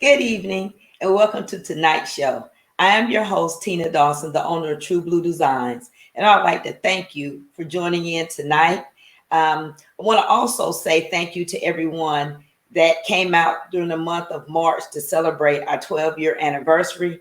Good evening, and welcome to tonight's show. I am your host, Tina Dawson, the owner of True Blue Designs, and I'd like to thank you for joining in tonight. I want to also say thank you to everyone that came out during the month of March to celebrate our 12-year anniversary.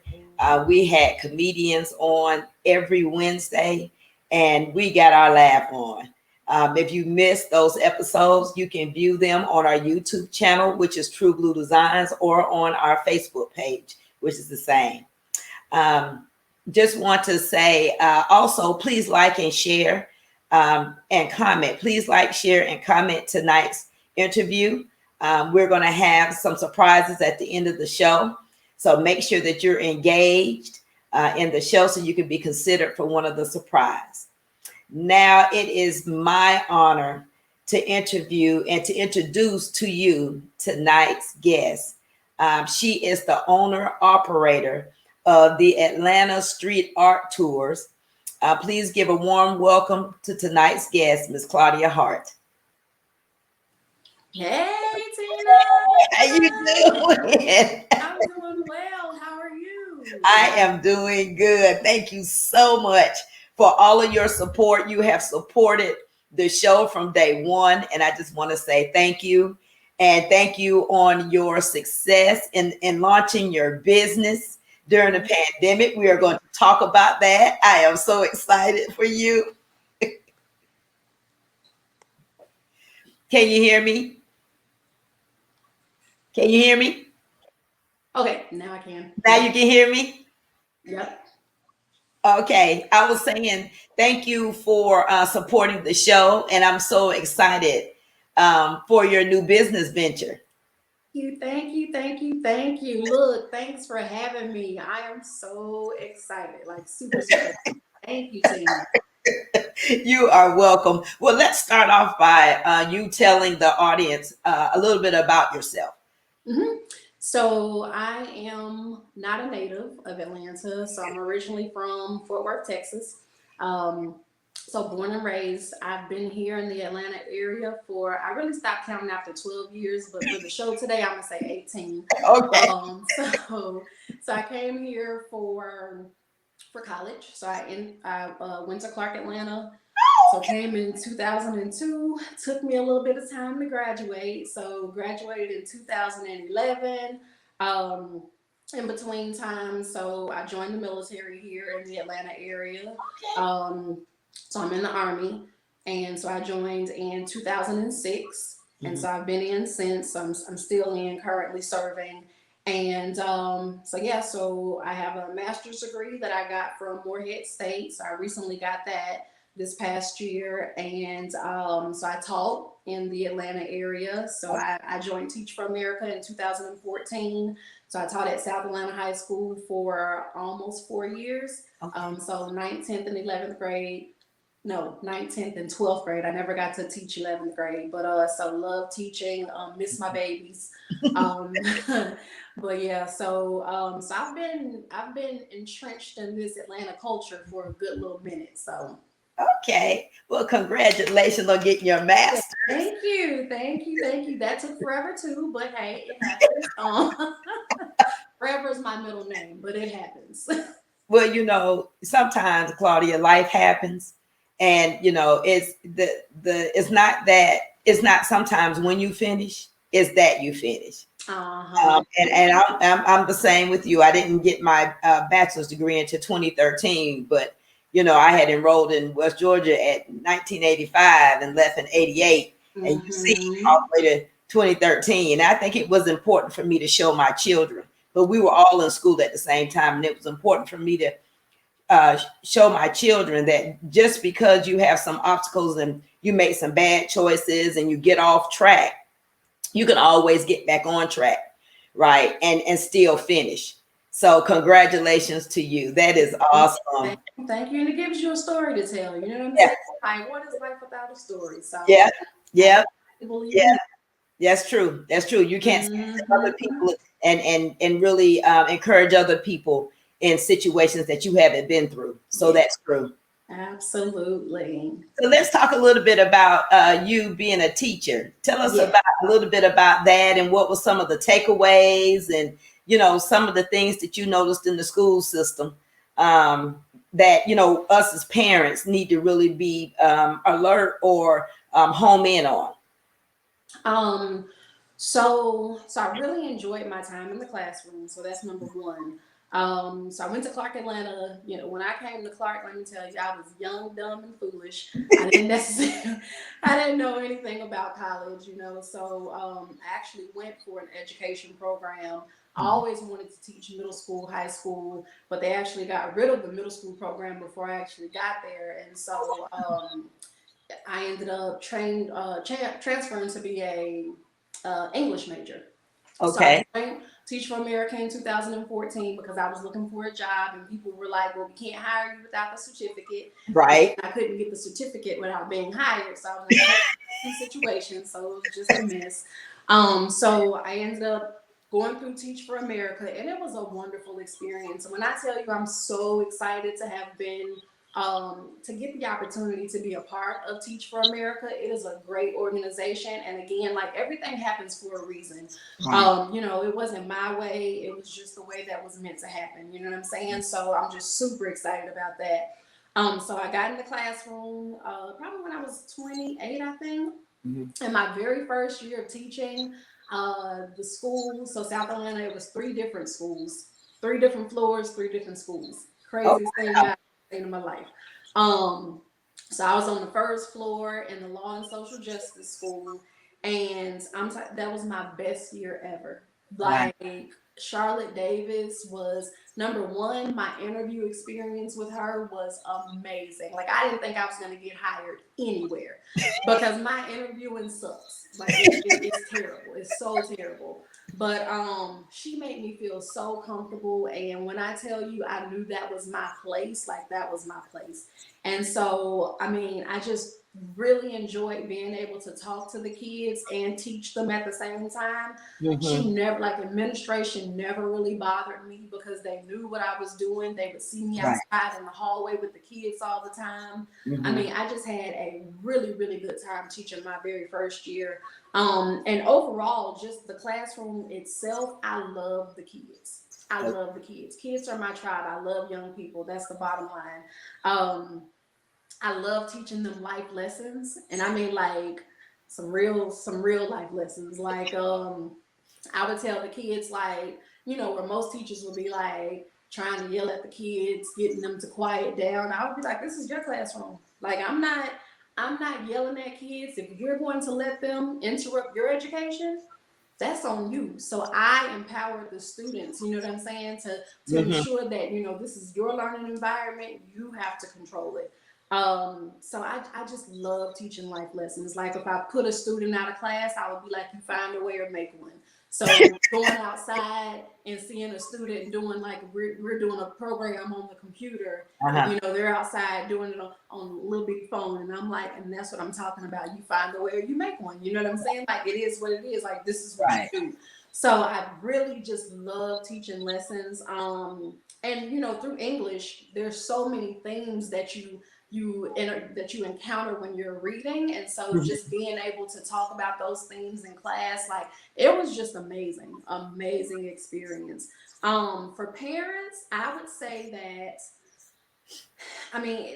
We had comedians on every Wednesday, and we got our laugh on. If you missed those episodes, you can view them on our YouTube channel, which is True Blue Designs, or on our Facebook page, which is the same. Just want to say also, please like and share and comment. Please like, share, and comment tonight's interview. We're going to have some surprises at the end of the show. So make sure that you're engaged in the show so you can be considered for one of the surprises. Now it is my honor to interview and to introduce to you tonight's guest. She is the owner operator of the ATL Street Art Tours. Please give a warm welcome to tonight's guest, Ms. Claudia Hart. Hey, Tina. How you doing? I'm doing well. How are you? I am doing good. Thank you so much for all of your support. You have supported the show from day one, and I just want to say thank you. And thank you on your success in launching your business during the pandemic. We are going to talk about that. I am so excited for you. Can you hear me? Can you hear me? Okay, now I can. Now you can hear me? Yep. Okay, I was saying thank you for supporting the show, and I'm so excited for your new business venture. Thank you. Look, thanks for having me. I am so excited, like super excited. Thank you, Tina. You are welcome. Well, let's start off by you telling the audience a little bit about yourself. Mm-hmm. So I am not a native of Atlanta. So I'm originally from Fort Worth, Texas. So born and raised, I've been here in the Atlanta area I really stopped counting after 12 years, but for the show today, I'm gonna say 18. Okay. So I came here for college. So I went to Clark Atlanta. So came in 2002. Took me a little bit of time to graduate. So graduated in 2011. In between times, so I joined the military here in the Atlanta area. So I'm in the Army, and so I joined in 2006, and so I've been in since. I'm still in, currently serving. And so I have a master's degree that I got from Morehead State. So I recently got that this past year, and so I taught in the Atlanta area. So I joined Teach for America in 2014. So I taught at South Atlanta High School for almost 4 years. So 9th, 10th, and 11th grade. No, 9th, 10th, and 12th grade. I never got to teach 11th grade, but so love teaching. Miss my babies. But yeah, so I've been entrenched in this Atlanta culture for a good little minute. So Okay. Well, congratulations on getting your master's. thank you. That took forever too, but hey, it happens. Forever is my middle name, but it happens. Well, sometimes, Claudia, life happens, and it's not sometimes when you finish, it's that you finish. And I'm the same with you. I didn't get my bachelor's degree until 2013, but I had enrolled in West Georgia at 1985 and left in 88, and you see all the way to 2013. And I think it was important for me to show my children, but we were all in school at the same time, and it was important for me to show my children that just because you have some obstacles and you make some bad choices and you get off track, you can always get back on track, right? And still finish. So congratulations to you. That is awesome. Thank you. And it gives you a story to tell. You know what I'm saying? Like, what is life without a story? So yeah. That's true. You can't say other people and really encourage other people in situations that you haven't been through. So that's true. Absolutely. So let's talk a little bit about you being a teacher. Tell us Yeah. about a little bit about that and what were some of the takeaways and, you know, some of the things that you noticed in the school system that, you know, us as parents need to really be alert or home in on. Um, so I really enjoyed my time in the classroom. So that's number one. So I went to Clark Atlanta. You know, when I came to Clark, let me tell you, I was young, dumb, and foolish. I didn't necessarily, I didn't know anything about college. You know, so I actually went for an education program. I always wanted to teach middle school, high school, but they actually got rid of the middle school program before I actually got there, and so I ended up transferring to be a English major. So I Okay. joined Teach for America in 2014 because I was looking for a job, and people were like, "Well, we can't hire you without the certificate," and Right. I couldn't get the certificate without being hired. So I was in a whole situation. So it was just a mess. So I ended up going through Teach for America, and it was a wonderful experience. And when I tell you, I'm so excited to have been to get the opportunity to be a part of Teach for America. It is a great organization, and again, like everything happens for a reason. Right. You know, it wasn't my way; it was just the way that was meant to happen. You know what I'm saying? So I'm just super excited about that. So I got in the classroom probably when I was 28, I think. Mhm. In my very first year of teaching, the school, so South Atlanta, it was three different schools, three different floors, three different schools. Oh, Craziest thing I've seen in my life. Um, so I was on the first floor in the Law and Social Justice School, and that was my best year ever. wow. Like Charlotte Davis was number one. My interview experience with her was amazing. Like I didn't think I was going to get hired anywhere because my interviewing sucks. Like it's terrible. It's so terrible. But she made me feel so comfortable, and when I tell you, I knew that was my place. Like that was my place. And so, I mean, I just really enjoyed being able to talk to the kids and teach them at the same time. Hmm. She never, like, administration never really bothered me because they knew what I was doing. They would see me Right. outside in the hallway with the kids all the time. I Hmm. mean, I just had a really, really good time teaching my very first year. And overall, just the classroom itself, I love the kids. I love the kids. Kids are my tribe. I love young people. That's the bottom line. Um, I love teaching them life lessons, and I mean like some real life lessons. Like I would tell the kids like, you know, where most teachers would be like trying to yell at the kids, getting them to quiet down. I would be like, this is your classroom. Like I'm not yelling at kids. If you're going to let them interrupt your education, that's on you. So I empower the students, you know what I'm saying, to Hmm. ensure that, you know, this is your learning environment. You have to control it. So I just love teaching life lessons. Like if I put a student out of class, I would be like, you find a way or make one. So going outside and seeing a student doing like we're doing a program on the computer, and Uh-huh. you know they're outside doing it on a little big phone, and I'm like, and that's what I'm talking about. You find a way or you make one. You know what I'm saying? Like it is what it is. Like this is what you Right. do. So I really just love teaching lessons. And you know through English, there's so many things that that you encounter when you're reading, and so Mhm. just being able to talk about those things in class, like it was just amazing, amazing experience. For parents, I would say that, I mean,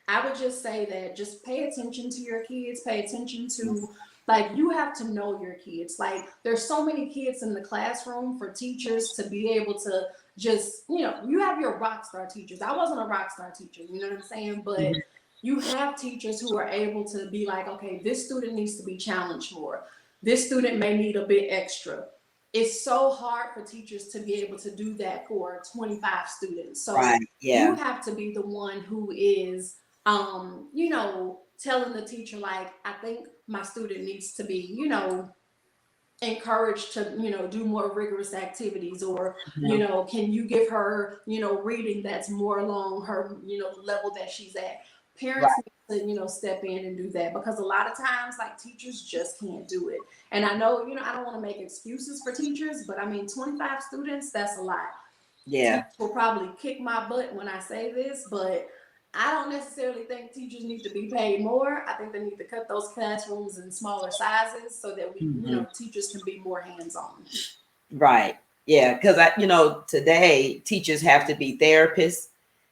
I would just say that just pay attention to your kids, pay attention to, like, you have to know your kids. Like, there's so many kids in the classroom for teachers to be able to just, you know, you have your rock star teachers. I wasn't a rock star teacher, you know what I'm saying? But Mhm. you have teachers who are able to be like, okay, this student needs to be challenged more. This student may need a bit extra. It's so hard for teachers to be able to do that for 25 students. So Right. you Yeah. have to be the one who is, you know, telling the teacher, like, I think my student needs to be, you know, encouraged to, you know, do more rigorous activities, or, you Mhm. know, can you give her, you know, reading that's more along her, you know, level that she's at. Parents Right. need to, you know, step in and do that, because a lot of times like teachers just can't do it. And I know, you know, I don't want to make excuses for teachers, but I mean 25 students, that's a lot. Yeah. Teachers will probably kick my butt when I say this, but I don't necessarily think teachers need to be paid more. I think they need to cut those classrooms in smaller sizes so that we, teachers can be more hands-on. Right. Yeah. Because today teachers have to be therapists,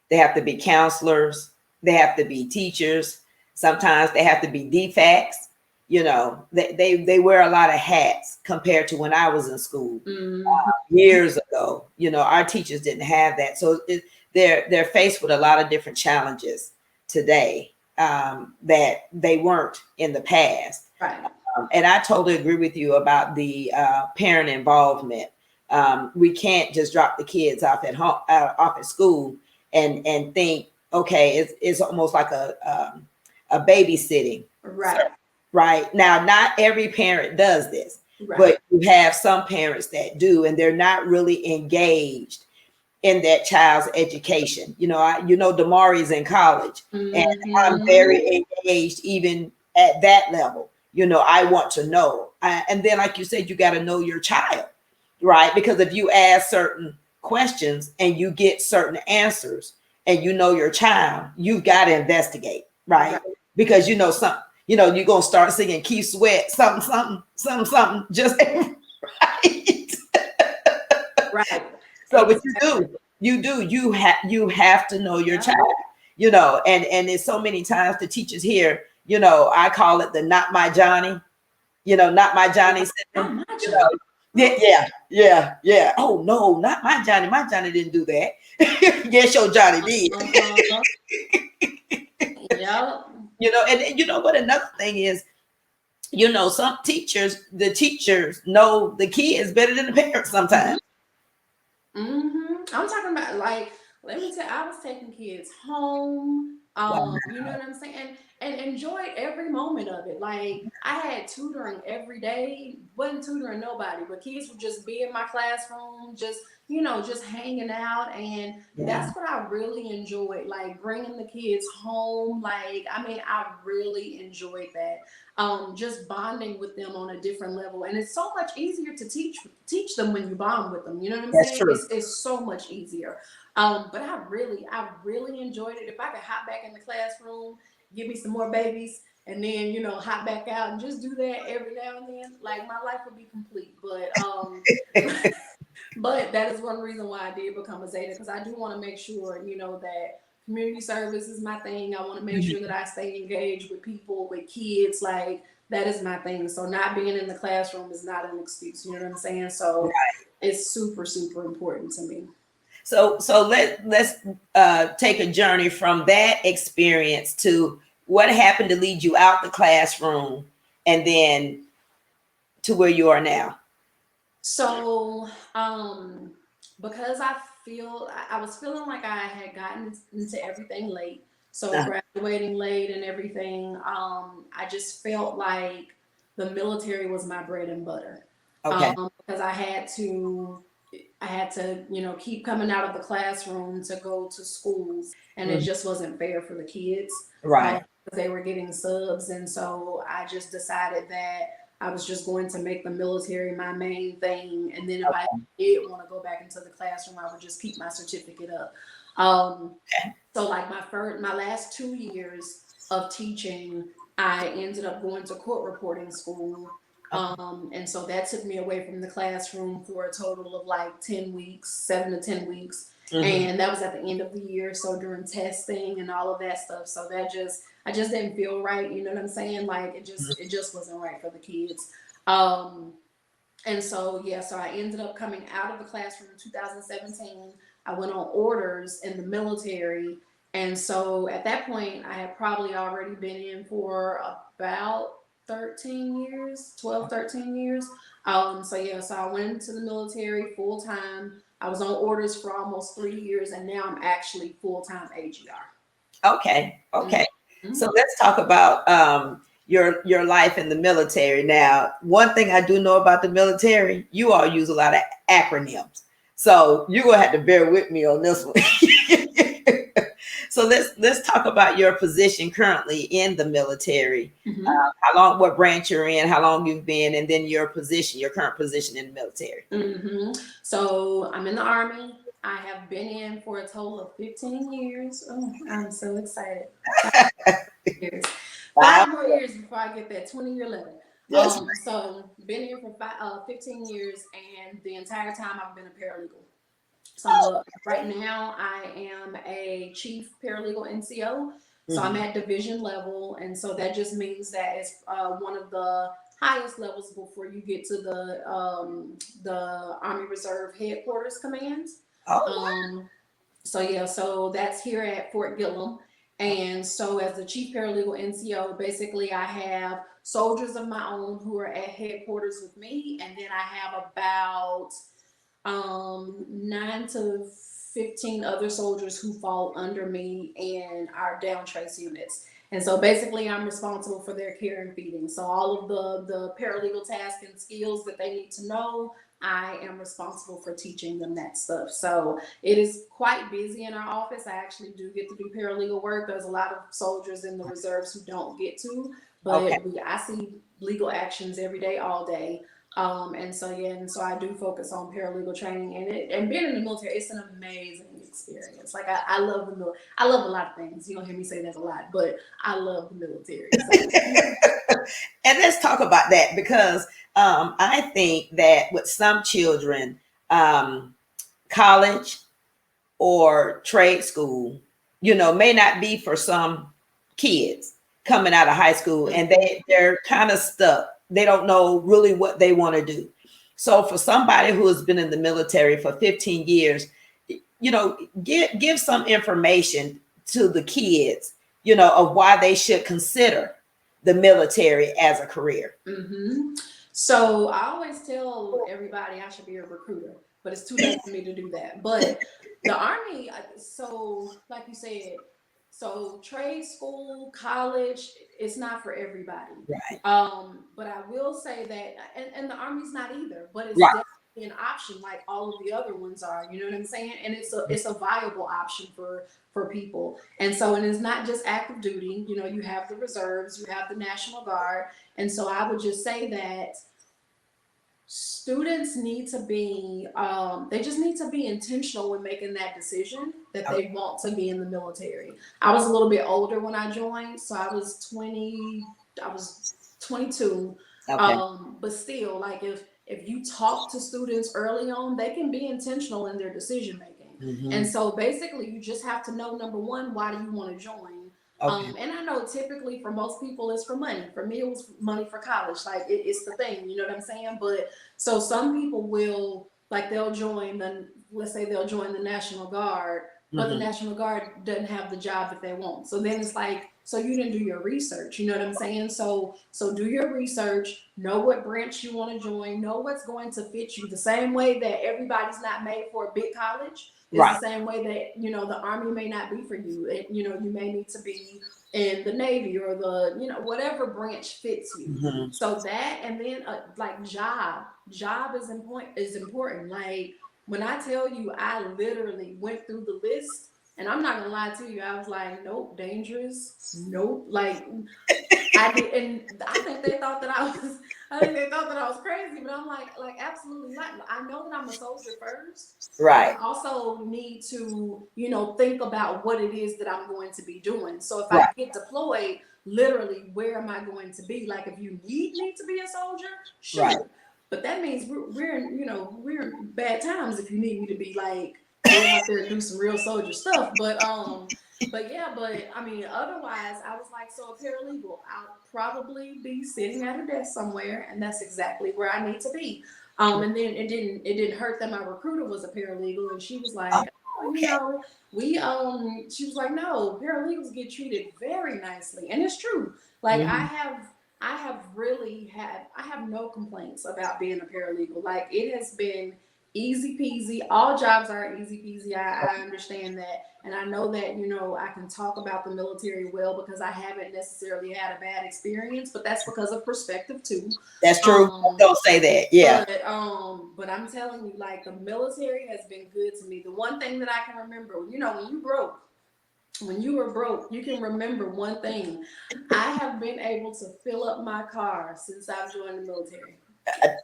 they have to be counselors, they have to be teachers. Sometimes they have to be DFACs. They wear a lot of hats compared to when I was in school years ago. Our teachers didn't have that, so they're faced with a lot of different challenges today that they weren't in the past. Right. And I totally agree with you about the parent involvement. We can't just drop the kids off at home, off at school, and think, okay, it's almost like a babysitting. Right. Right. Now, not every parent does this, right. but you have some parents that do, and they're not really engaged in that child's education. Damari's in college, and I'm very engaged even at that level. I want to know. And then, like you said, you got to know your child, right? Because if you ask certain questions and you get certain answers and you know your child, you've got to investigate, right? Because something. You're going to start singing Keith Sweat, something, just right. Right. So, but you have to know your child, and there's so many times the teachers here, I call it the not my Johnny, not my Johnny syndrome. Yeah. Oh no, not my Johnny. My Johnny didn't do that. Yes, your Johnny did. Yep. And what another thing is, some the teachers know the kids better than the parents sometimes. I'm talking about, like, let me tell you, I was taking kids home. Wow. You know what I'm saying? And enjoyed every moment of it. Like, I had tutoring every day. Wasn't tutoring nobody, but kids would just be in my classroom, just hanging out. And that's what I really enjoyed, like bringing the kids home. Like, I really enjoyed that. Just bonding with them on a different level. And it's so much easier to teach them when you bond with them. You know what I'm saying? True. It's so much easier. But I really enjoyed it. If I could hop back in the classroom, give me some more babies, and then hop back out and just do that every now and then, like, my life would be complete. But but that is one reason why I did become a Zeta, because I do want to make sure that community service is my thing. I want to make sure that I stay engaged with people, with kids. Like, that is my thing. So not being in the classroom is not an excuse. You know what I'm saying? So it's super, super important to me. So let's take a journey from that experience to what happened to lead you out the classroom and then to where you are now. So because I was feeling like I had gotten into everything late. So graduating late and everything, I just felt like the military was my bread and butter. Okay. Because I had to keep coming out of the classroom to go to schools, and it just wasn't fair for the kids. Right. They were getting subs, and so I just decided that I was just going to make the military my main thing, and then if I did want to go back into the classroom, I would just keep my certificate up. So like my last 2 years of teaching, I ended up going to court reporting school. And so that took me away from the classroom for a total of like 10 weeks, 7 to 10 weeks. And that was at the end of the year. So during testing and all of that stuff. So I just didn't feel right. You know what I'm saying? Like, it just wasn't right for the kids. And so, so I ended up coming out of the classroom in 2017. I went on orders in the military. And so at that point, I had probably already been in for about 13 years. So I went into the military full time. I was on orders for almost 3 years, and now I'm actually full-time AGR. Okay. So let's talk about your life in the military. Now, one thing I do know about the military, you all use a lot of acronyms. So you're gonna have to bear with me on this one. So let's talk about your position currently in the military. How long, what branch you're in, how long you've been, and then your current position in the military. So I'm in the Army. I have been in for a total of 15 years. Oh, I'm so excited. Years. Wow. 5 more years before I get that 20-year letter. Yes. So been here for 15 years, and the entire time I've been a paralegal. So right now I am a chief paralegal NCO. So I'm Mhm. at division level, and so that just means that it's one of the highest levels before you get to the Army Reserve Headquarters commands. Oh, Um, so yeah, so that's here at Fort Gillum. wow. And so as the chief paralegal NCO, basically I have soldiers of my own who are at headquarters with me, and then I have about 9 to 15 other soldiers who fall under me in our down trace units. And so basically I'm responsible for their care and feeding. So all of the paralegal tasks and skills that they need to know, I am responsible for teaching them that stuff. So it is quite busy in our office. I actually do get to do paralegal work. There's a lot of soldiers in the reserves who don't get to, Okay. but I see legal actions every day, all day. And so yeah, and so I do focus on paralegal training, and being in the military, it's an amazing experience. Like I love the military. I love a lot of things. You don't hear me say that a lot, but I love the military. So And let's talk about that because I think that with some children, um, college or trade school, may not be for some kids coming out of high school, and they're kind of stuck. They don't know really what they want to do. So for somebody who has been in the military for 15 years, give some information to the kids, of why they should consider the military as a career. hmm So I always tell everybody I should be a recruiter, but it's too late for me to do that. But the Army, so like you said, so trade school, college, it's not for everybody. Right. But I will say that, and the Army's not either, but it's Right. definitely an option like all of the other ones are. You know what I'm saying? And it's a viable option for people. And so, and it's not just active duty. You know, you have the reserves, you have the National Guard, and so I would just say that students need to be, they just need to be intentional when making that decision that Okay. they want to be in the military. I was a little bit older when I joined, so I was 22. Okay. But still, like if you talk to students early on, they can be intentional in their decision making. And Hmm. so basically, you just have to know, number one, why do you want to join? Okay. And I know typically for most people it's for money. For me, it was money for college. Like it's the thing, you know what I'm saying? But so some people will, like, they'll join let's say they'll join the National Guard, but the Hmm. National Guard doesn't have the job that they want. So then it's like, so you didn't do your research, you know what I'm saying? So do your research, know what branch you want to join, know what's going to fit you. The same way that everybody's not made for a big college is the Right. same way that, the Army may not be for you. You may need to be in the Navy or whatever branch fits you. Hmm. So that, and then like job is important. Like when I tell you, I literally went through the list, and I'm not gonna lie to you, I was like, nope, dangerous, nope. Like I did, and I think they thought that I was crazy, but I'm like absolutely not. I know that I'm a soldier first, but Right. I also need to, think about what it is that I'm going to be doing. So if I Right. get deployed, literally, where am I going to be? Like if you need me to be a soldier, Right. sure. But that means we're in bad times if you need me to be like go out there and do some real soldier stuff. But yeah, but I mean, otherwise, I was like, so a paralegal, I'll probably be sitting at a desk somewhere, and that's exactly where I need to be. And then it didn't hurt that my recruiter was a paralegal, and she was Oh, like, oh, okay. she was like, no, paralegals get treated very nicely, and it's true. Like Hmm. I have no complaints about being a paralegal. Like it has been easy peasy. All jobs are easy peasy. I understand that. And I know that, I can talk about the military well because I haven't necessarily had a bad experience, but that's because of perspective too. That's true. Um, Don't say that. Yeah. but I'm telling you, like the military has been good to me. The one thing that I can remember, when you were broke, you can remember one thing. I have been able to fill up my car since I've joined the military.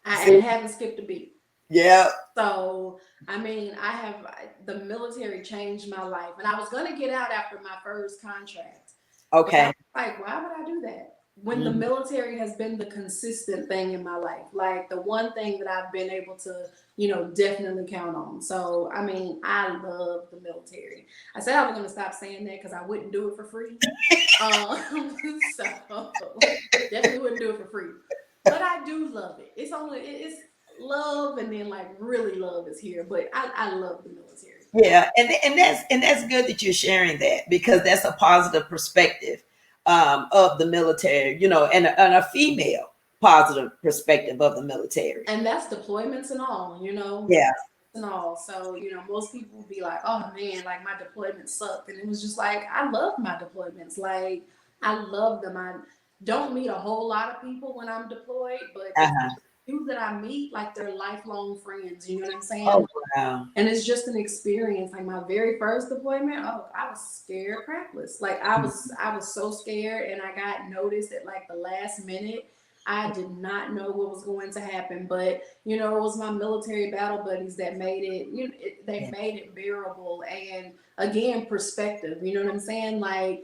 I See, haven't skipped a beat. Yeah. So, I mean, the military changed my life. And I was going to get out after my first contract. But I Okay. was like, why would I do that? When the Mhm. military has been the consistent thing in my life, like the one thing that I've been able to, you know, definitely count on. So, I mean, I love the military. I said I was going to stop saying that because I wouldn't do it for free. So definitely wouldn't do it for free. But I do love it. It's love, and then like really love is here. But I love the military. Yeah, and that's good that you're sharing that, because that's a positive perspective of the military, and a female positive perspective of the military. And that's deployments and all, you know, Yeah. and all. So, you know, most people would be like, oh man, like my deployment sucked. And it was just like, I love my deployments. Like, I love them. I don't meet a whole lot of people when I'm deployed, but the Uh-huh. few that I meet, like they're lifelong friends. You know what I'm saying? Oh wow. And it's just an experience. Like my very first deployment, oh, I was scared crapless. Like I was so scared, and I got noticed at like the last minute. I did not know what was going to happen, but you know, it was my military battle buddies that made it. They Yeah. made it bearable, and again, perspective. You know what I'm saying? Like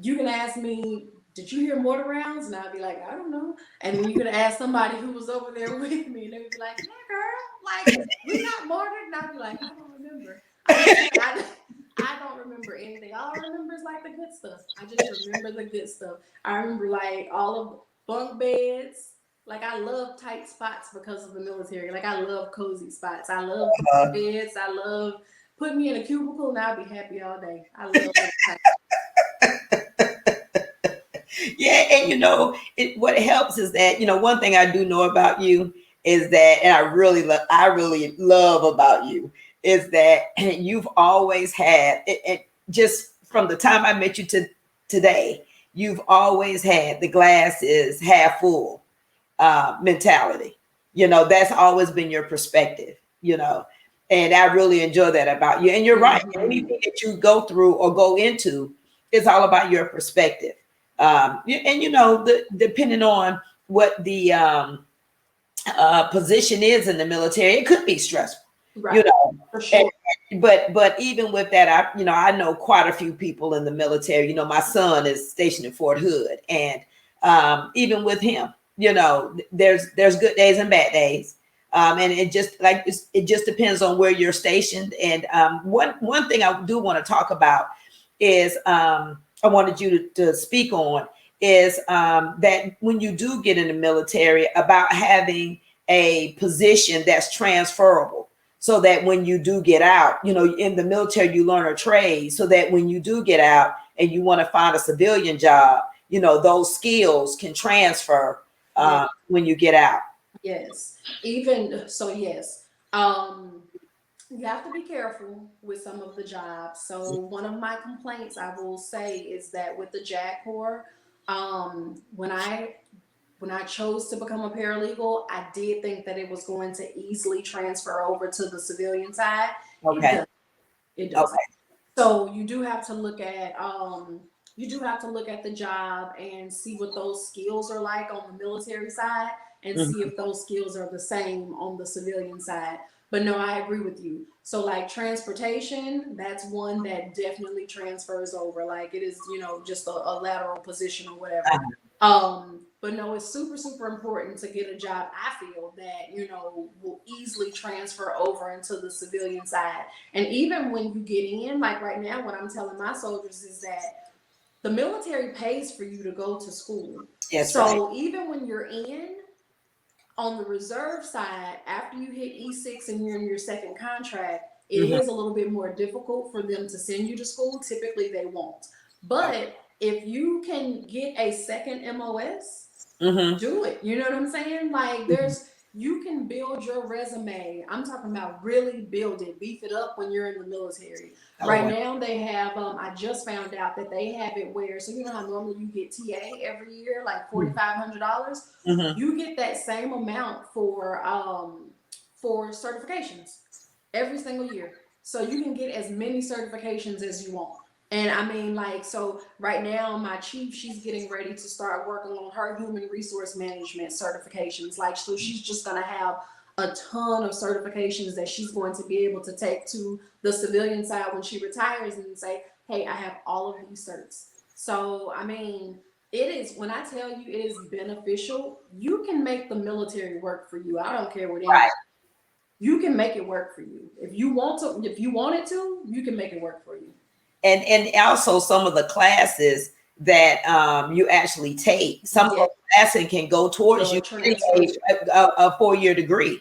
you can ask me, "Did you hear mortar rounds?" And I'd be like, "I don't know." And then you could ask somebody who was over there with me, and they would be like, "Yeah, girl, like we got mortared." And I'd be like, "I don't remember." I'm just saying, I don't remember anything. All I remember is like the good stuff. I just remember the good stuff. I remember like all of bunk beds. Like I love tight spots because of the military. Like I love cozy spots. I love Uh, beds. I love put me in a cubicle and I'll be happy all day. I love it. yeah, and what helps is that one thing I do know about you is that, and I really love about you is that you've always had it, just from the time I met you to today. You've always had the glass is half full mentality. That's always been your perspective. And I really enjoy that about you. And you're right. Mm-hmm. Anything that you go through or go into, it's all about your perspective. And depending on what the position is in the military, it could be stressful. You Right. know, For and, sure. but even with that, I know quite a few people in the military. My son is stationed in Fort Hood, and even with him, there's good days and bad days. And it just depends on where you're stationed. And one thing I do want to talk about is I wanted you to speak on is that when you do get in the military, about having a position that's transferable, so that when you do get out, in the military, you learn a trade, so that when you do get out and you want to find a civilian job, those skills can transfer Yeah. when you get out. Yes. Even so, yes. Um, you have to be careful with some of the jobs. So one of my complaints I will say is that with the JAG Corps, when I chose to become a paralegal, I did think that it was going to easily transfer over to the civilian side. It Okay. doesn't. It doesn't. Okay. So you do have to look at the job and see what those skills are like on the military side and see Mhm. if those skills are the same on the civilian side. But no, I agree with you. So like transportation, that's one that definitely transfers over. Like it is, just a lateral position or whatever. But no, it's super, super important to get a job, I feel, that, will easily transfer over into the civilian side. And even when you get in, like right now, what I'm telling my soldiers is that the military pays for you to go to school. That's right. So even when you're in, on the reserve side, after you hit E6 and you're in your second contract, it Mhm. is a little bit more difficult for them to send you to school. Typically, they won't. But if you can get a second MOS, Mhm. do it. You know what I'm saying? Like Mhm. you can build your resume. I'm talking about really build it, beef it up when you're in the military. Oh Right wow. now they have I just found out that they have it where, so you know how normally you get TA every year, like $4,500. Mhm. You get that same amount for certifications every single year. So you can get as many certifications as you want. And I mean, like, so right now, my chief, she's getting ready to start working on her human resource management certifications. Like, so she's just going to have a ton of certifications that she's going to be able to take to the civilian side when she retires and say, hey, I have all of these certs. So, I mean, it is, when I tell you it is beneficial, you can make the military work for you. I don't care what anybody, Right. you can make it work for you. If you want to, if you want it to, you can make it work for you. And also some of the classes that you actually take, some of Yeah. those classes can go towards So you it getting transfers. a 4-year degree.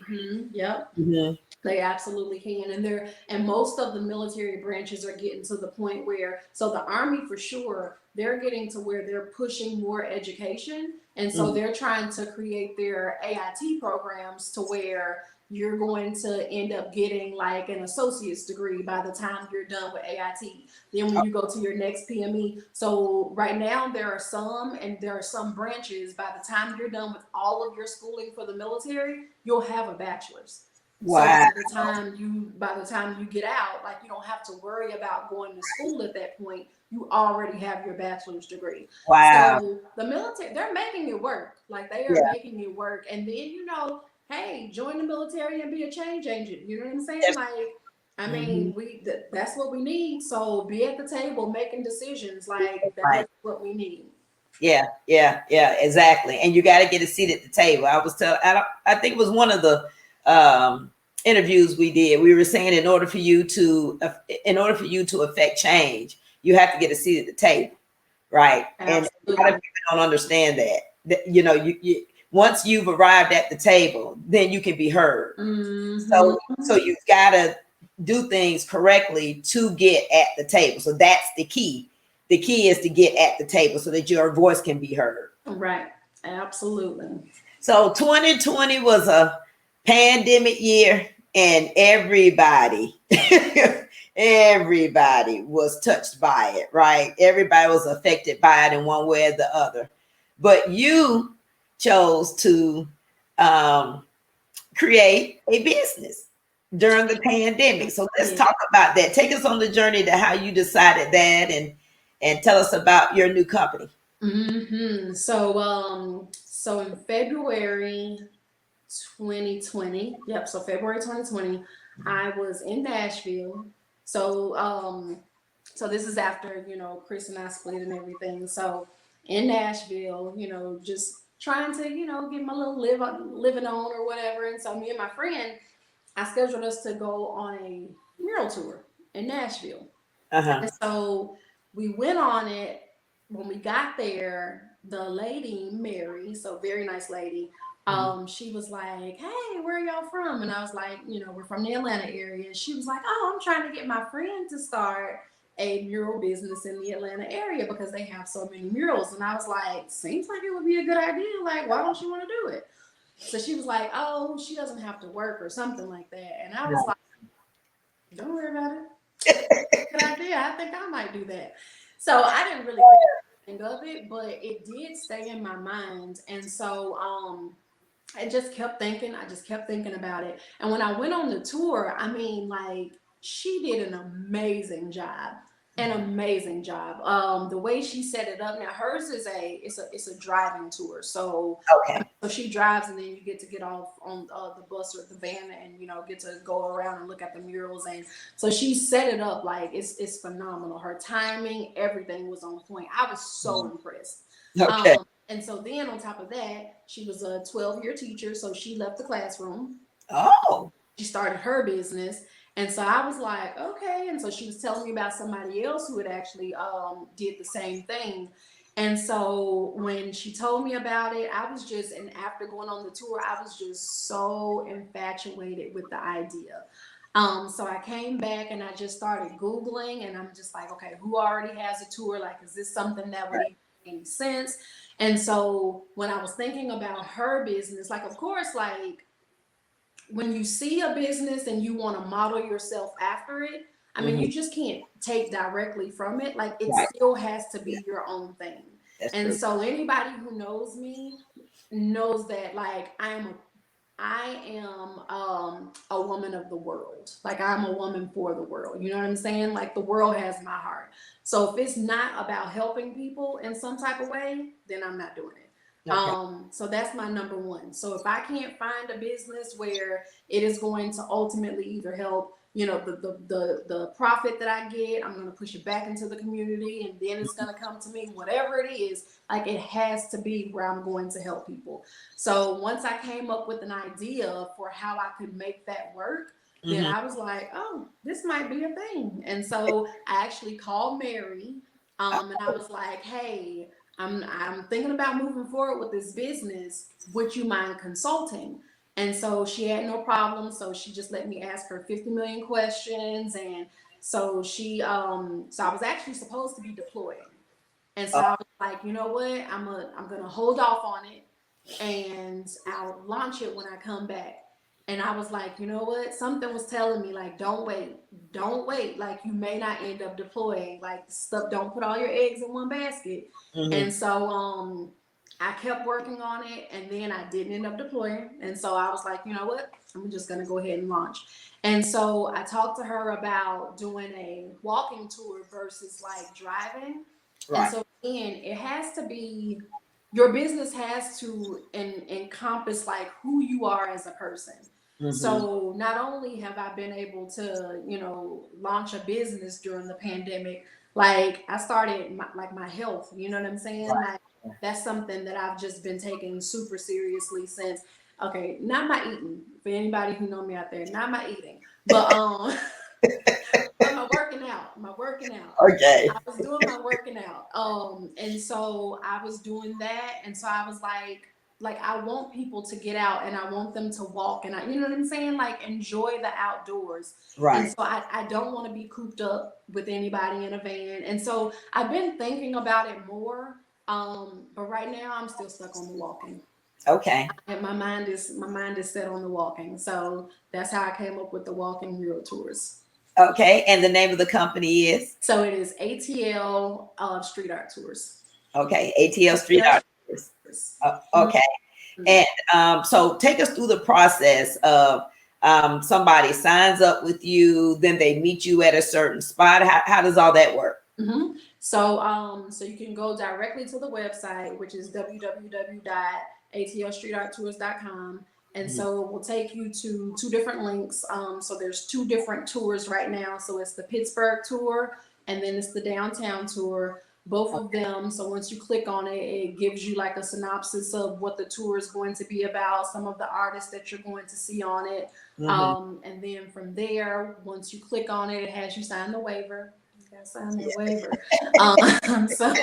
Yep. Mhm. They absolutely can. And most of the military branches are getting to the point where, so the Army for sure, they're getting to where they're pushing more education. And so Mhm. they're trying to create their AIT programs to where you're going to end up getting like an associate's degree by the time you're done with AIT. Then when you go to your next PME, so right now there are some, and there are some branches, by the time you're done with all of your schooling for the military, you'll have a bachelor's. So Wow. by the time you get out, like you don't have to worry about going to school at that point. You already have your bachelor's degree. Wow. So the military, they're making it work. Like they are Yeah. making it work. And then hey, join the military and be a change agent. You know what I'm saying? Yes. Like, I Mhm. mean, that's what we need. So be at the table making decisions. Like that Right. is what we need. Yeah, yeah, yeah, exactly. And you got to get a seat at the table. I think it was one of the interviews we did. We were saying in order for you to affect change, you have to get a seat at the table, right? And a lot of Absolutely. people don't understand that you know, you once you've arrived at the table, then you can be heard. Mm-hmm. So you've got to do things correctly to get at the table. So that's the key. The key is to get at the table so that your voice can be heard. Right. Absolutely. So 2020 was a pandemic year, and everybody was touched by it, right? Everybody was affected by it in one way or the other. But you chose to um, create a business during the pandemic. So let's Yeah. talk about that. Take us on the journey to how you decided that, and tell us about your new company. So in February 2020, yep, so February 2020, I was in Nashville. So so this is after, Chris and I split and everything. So in Nashville, just trying to, get my little living on or whatever. And so me and my friend, I scheduled us to go on a mural tour in Nashville. Uh-huh. And so we went on it. When we got there, the lady, Mary, so very nice lady, Mhm. she was like, hey, where are y'all from? And I was like, we're from the Atlanta area. She was like, oh, I'm trying to get my friend to start a mural business in the Atlanta area because they have so many murals. And I was like, seems like it would be a good idea. Like, why don't you want to do it? So she was like, oh, she doesn't have to work or something like that. And I was like, don't worry about it. Good idea. I think I might do that. So I didn't really think of it, but it did stay in my mind. And so I just kept thinking, I just kept thinking about it. And when I went on the tour, I mean, like, she did an amazing job. An amazing job. The way she set it up. Now hers is it's a driving tour. Okay. So she drives, and then you get to get off on the bus or the van, and get to go around and look at the murals. And so she set it up like it's phenomenal. Her timing, everything was on point. I was so impressed. Okay. And so then on top of that, she was a 12-year teacher, so she left the classroom. Oh. She started her business. And so I was like, okay. And so she was telling me about somebody else who had actually did the same thing. And so when she told me about it, and after going on the tour, I was just so infatuated with the idea. So I came back and I just started Googling, and I'm just like, okay, who already has a tour? Like, is this something that would even make any sense? And so when I was thinking about her business, like, of course, like, when you see a business and you want to model yourself after it, I mean, Hmm. you just can't take directly from it. Like, it Right. still has to Yeah, be your own thing. that's And true. so anybody who knows me knows that, like, I am a woman of the world. Like, I'm a woman for the world. You know what I'm saying? Like, the world has my heart. So if it's not about helping people in some type of way, then I'm not doing it. Okay. So that's my number one. So if I can't find a business where it is going to ultimately either help, the profit that I get, I'm going to push it back into the community, and then it's going to come to me, whatever it is, like it has to be where I'm going to help people. So once I came up with an idea for how I could make that work, then Mm-hmm. I was like, oh, this might be a thing. And so I actually called Mary, and I was like, hey, I'm thinking about moving forward with this business. Would you mind consulting? And so she had no problem. So she just let me ask her 50 million questions. And so so I was actually supposed to be deploying. And so Oh, I was like, you know what? I'm gonna hold off on it, and I'll launch it when I come back. And I was like, you know what? Something was telling me like, don't wait, don't wait. Like you may not end up deploying. Like stuff, don't put all your eggs in one basket. mm-hmm. And so I kept working on it, and then I didn't end up deploying. And so I was like, you know what? I'm just gonna go ahead and launch. And so I talked to her about doing a walking tour versus like driving. And Right. so again, it has to be, your business has to encompass like who you are as a person. Mm-hmm. So not only have I been able to, launch a business during the pandemic, like I started my health, you know what I'm saying? Like Right. that's something that I've just been taking super seriously since, okay, not my eating, for anybody who know me out there, not my eating, but but my working out, my working out. Okay. I was doing my working out. And so I was doing that. And so I was like I want people to get out, and I want them to walk, and you know what I'm saying? Like enjoy the outdoors. And Right. so I don't want to be cooped up with anybody in a van. And so I've been thinking about it more. But right now I'm still stuck on the walking. Okay. And my mind is set on the walking. So that's how I came up with the walking mural tours. Okay. And the name of the company is So it is ATL Street Art Tours. okay. ATL Street ATL Art Street Tours. Tours. Okay. Mhm. And so take us through the process of somebody signs up with you, then they meet you at a certain spot. How does all that work? So you can go directly to the website, which is www.atlstreetarttours.com. And Mhm. so it will take you to two different links. So there's two different tours right now. So it's the Pittsburgh tour, and then it's the downtown tour. Both of them. So once you click on it, it gives you like a synopsis of what the tour is going to be about, some of the artists that you're going to see on it. Mhm. And then from there, once you click on it, it has you sign the waiver. You gotta sign that waiver. So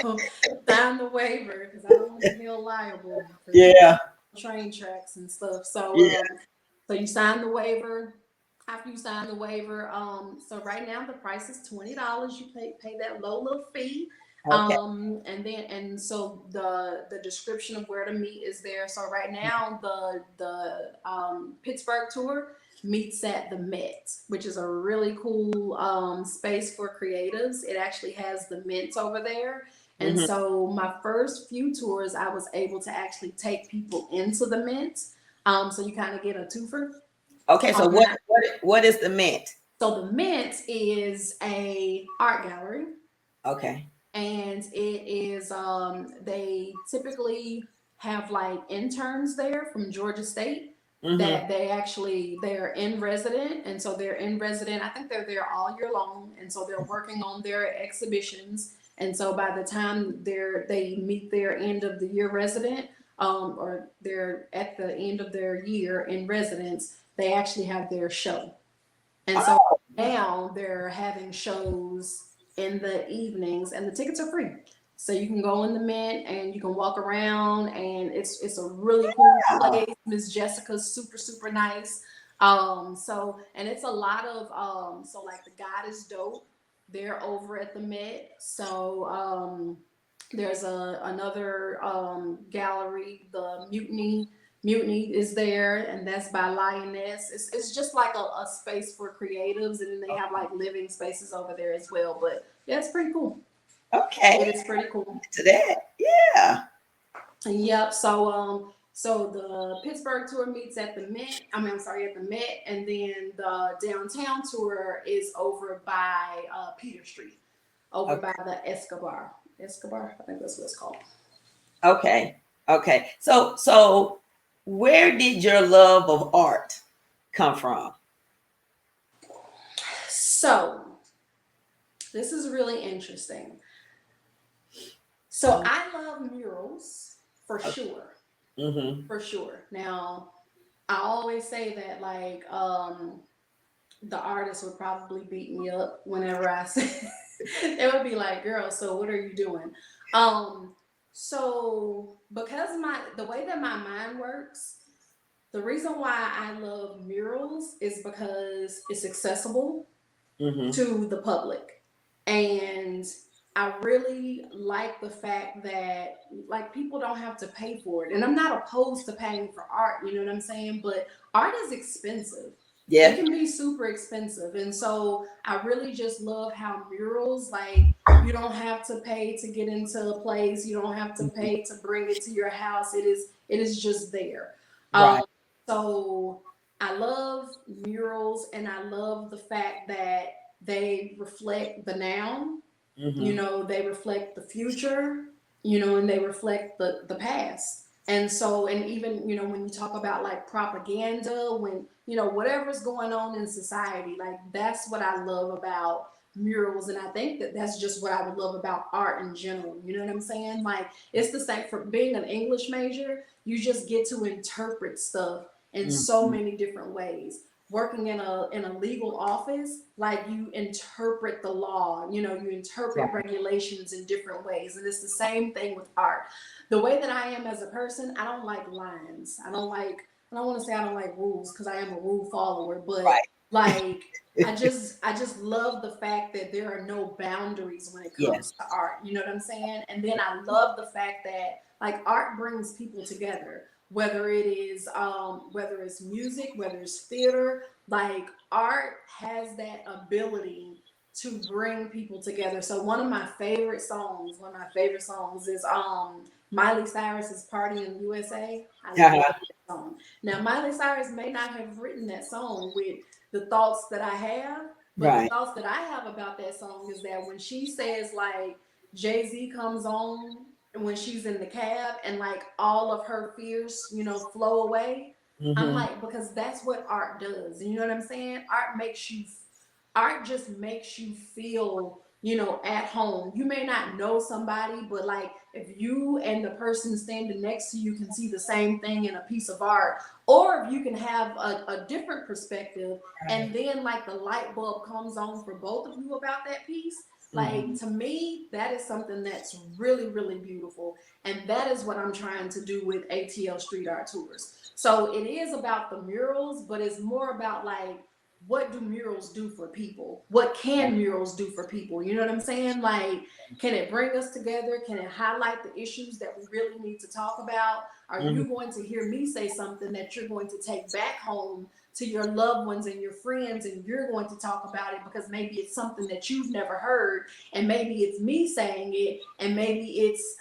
sign the waiver because I don't want to be held liable for Yeah. train tracks and stuff. So Yeah. so you sign the waiver. After you sign the waiver, so right now the price is $20. You pay that low little fee. Okay. And so the description of where to meet is there. So right now the Pittsburgh tour meets at the Met, which is a really cool space for creatives. It actually has the Mint over there. And Mhm. so my first few tours, I was able to actually take people into the Mint. So you kind of get a twofer Okay. So on that. what is the mint? So the Mint is a art gallery, Okay. and it is they typically have like interns there from Georgia State Mhm. that they're in resident, and so they're in resident. I think they're there all year long, and so they're working on their exhibitions. And so by the time they meet their end of the year resident, or they're at the end of their year in residence, they actually have their show. And so Oh. now they're having shows in the evenings, and the tickets are free. So you can go in the Mint and you can walk around, and it's a really cool Wow. place. Miss Jessica's super super nice. So and it's a lot of so like the God is dope. They're over at the Met. So there's another gallery, the Mutiny is there, and that's by Lioness. It's just like a space for creatives, and then they have like living spaces over there as well. But yeah, it's pretty cool. Okay. It is pretty cool. To that. Yeah. Yep. So the Pittsburgh tour meets at the Met. I'm sorry, at the Met, and then the downtown tour is over by Peter Street, over Okay. by the Escobar. Escobar, I think that's what it's called. Okay. Okay. So where did your love of art come from? So this is really interesting. So I love murals for sure. Mm-hmm. For sure. Now, I always say that like the artist would probably beat me up whenever I say they would be like, girl, so what are you doing? Um so because the way that my mind works, the reason why I love murals is because it's accessible Mm-hmm. to the public. And I really like the fact that like people don't have to pay for it. And I'm not opposed to paying for art, you know what I'm saying? But art is expensive. It Yeah. can be super expensive. And so I really just love how murals, like, you don't have to pay to get into a place. You don't have to Mhm. pay to bring it to your house. It is just there. Right. Um, so I love murals, and I love the fact that they reflect the now, Mm-hmm. they reflect the future, and they reflect the past. And so, and even, when you talk about like propaganda, when, whatever's going on in society, like that's what I love about murals. And I think that that's just what I would love about art in general. You know what I'm saying? Like, it's the same for being an English major, you just get to interpret stuff in so Mm-hmm. many different ways. Working in a legal office, like you interpret the law, you interpret Right. regulations in different ways. And it's the same thing with art. The way that I am as a person, I don't like lines. I don't want to say I don't like rules, because I am a rule follower, but like I just love the fact that there are no boundaries when it Yeah. comes to art. You know what I'm saying? And then I love the fact that like art brings people together, whether it's music, whether it's theater. Like, art has that ability to bring people together. So one of my favorite songs is Miley Cyrus's Party in the USA. I love Uh-huh. that song. Now, Miley Cyrus may not have written that song with the thoughts that I have, but the Right. thoughts that I have about that song is that when she says like Jay-Z comes on, and when she's in the cab and like all of her fears, flow away, I'm Mm-hmm. like, because that's what art does. You know what I'm saying? Art just makes you feel, at home. You may not know somebody, but like if you and the person standing next to you can see the same thing in a piece of art, or if you can have a different perspective, and Right. then like the light bulb comes on for both of you about that piece, like, Mm-hmm. to me, that is something that's really, really beautiful. And that is what I'm trying to do with ATL Street Art Tours. So it is about the murals, but it's more about like, what do murals do for people? What can murals do for people? You know what I'm saying? Like, can it bring us together? Can it highlight the issues that we really need to talk about? Are Mm-hmm. you going to hear me say something that you're going to take back home to your loved ones and your friends, and you're going to talk about it because maybe it's something that you've never heard, and maybe it's me saying it, and maybe it's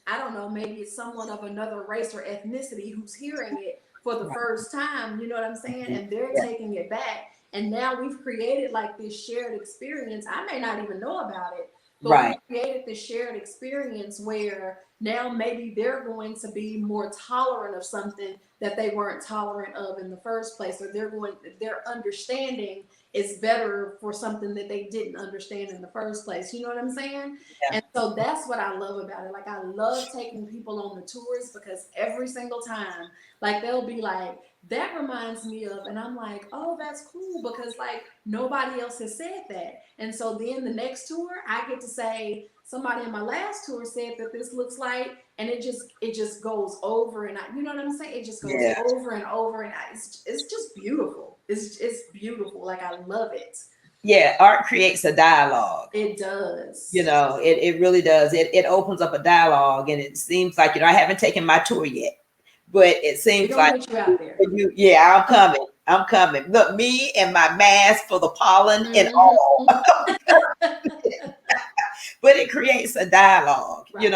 I don't know, maybe it's someone of another race or ethnicity who's hearing it for the first time, you know what I'm saying? And they're Yeah. taking it back. And now we've created like this shared experience. I may not even know about it, but we've Right. created this shared experience where now maybe they're going to be more tolerant of something that they weren't tolerant of in the first place, or their understanding is better for something that they didn't understand in the first place. You know what I'm saying? Yeah. And so that's what I love about it. Like, I love taking people on the tours, because every single time, like, they'll be like, that reminds me of, and I'm like, oh, that's cool, because like nobody else has said that. And so then the next tour, I get to say, somebody in my last tour said that this looks like, and it just goes over, and you know what I'm saying? It just goes Yeah. over and over, and it's just beautiful. It's beautiful. Like, I love it. Yeah. Art creates a dialogue. It You does. know, it really does. It opens up a dialogue, and it seems like, I haven't taken my tour yet, but it We're seems gonna like get you out there. yeah, I'm coming. I'm coming. Look, me and my mask for the pollen and all. Mm-hmm. But it creates a dialogue, Right.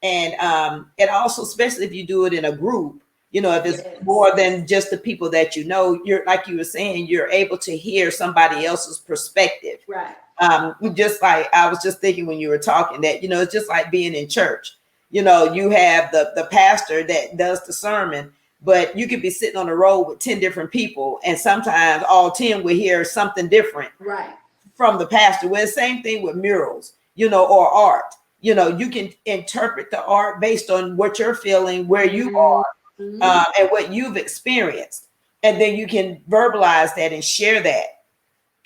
and it also, especially if you do it in a group, if it's Yes. more than just the people that you're, like you were saying, you're able to hear somebody else's perspective. Right. Just like I was just thinking when you were talking that, it's just like being in church. You have the pastor that does the sermon, but you could be sitting on the road with 10 different people, and sometimes all 10 will hear something different Right. from the pastor. Well, the same thing with murals, or art. You can interpret the art based on what you're feeling, where you are, and what you've experienced. And then you can verbalize that and share that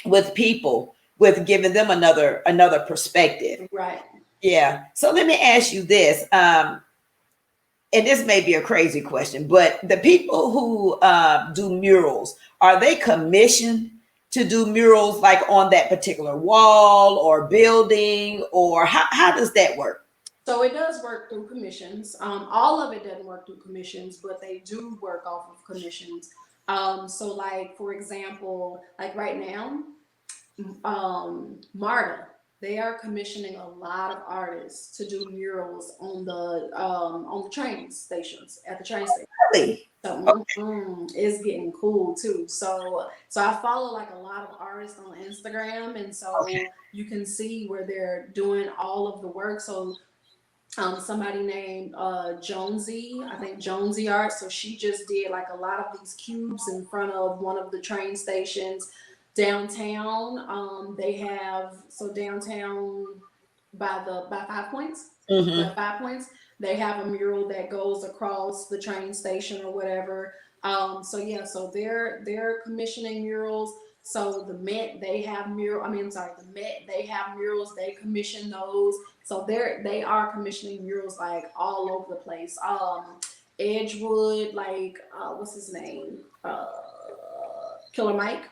with people, with giving them another perspective. Right. Yeah. So let me ask you this. And this may be a crazy question, but the people who do murals, are they commissioned to do murals like on that particular wall or building, or how does that work? So it does work through commissions. All of it doesn't work through commissions, but they do work off of commissions. So like for example, like right now, Marta, they are commissioning a lot of artists to do murals on the train stations at the train station. Really? So it's getting cool too. So I follow like a lot of artists on Instagram, and Okay. so you can see where they're doing all of the work. So somebody named Jonesy, I think Jonesy Art. So she just did like a lot of these cubes in front of one of the train stations downtown. They have so downtown by 5 points. Mm-hmm. By 5 points, they have a mural that goes across the train station or whatever. So yeah, so they're commissioning murals. So the Met they have mural. I mean, I'm sorry, the Met they have murals. They commission those. So they are commissioning murals like all over the place. Edgewood, like what's his name? Killer Mike.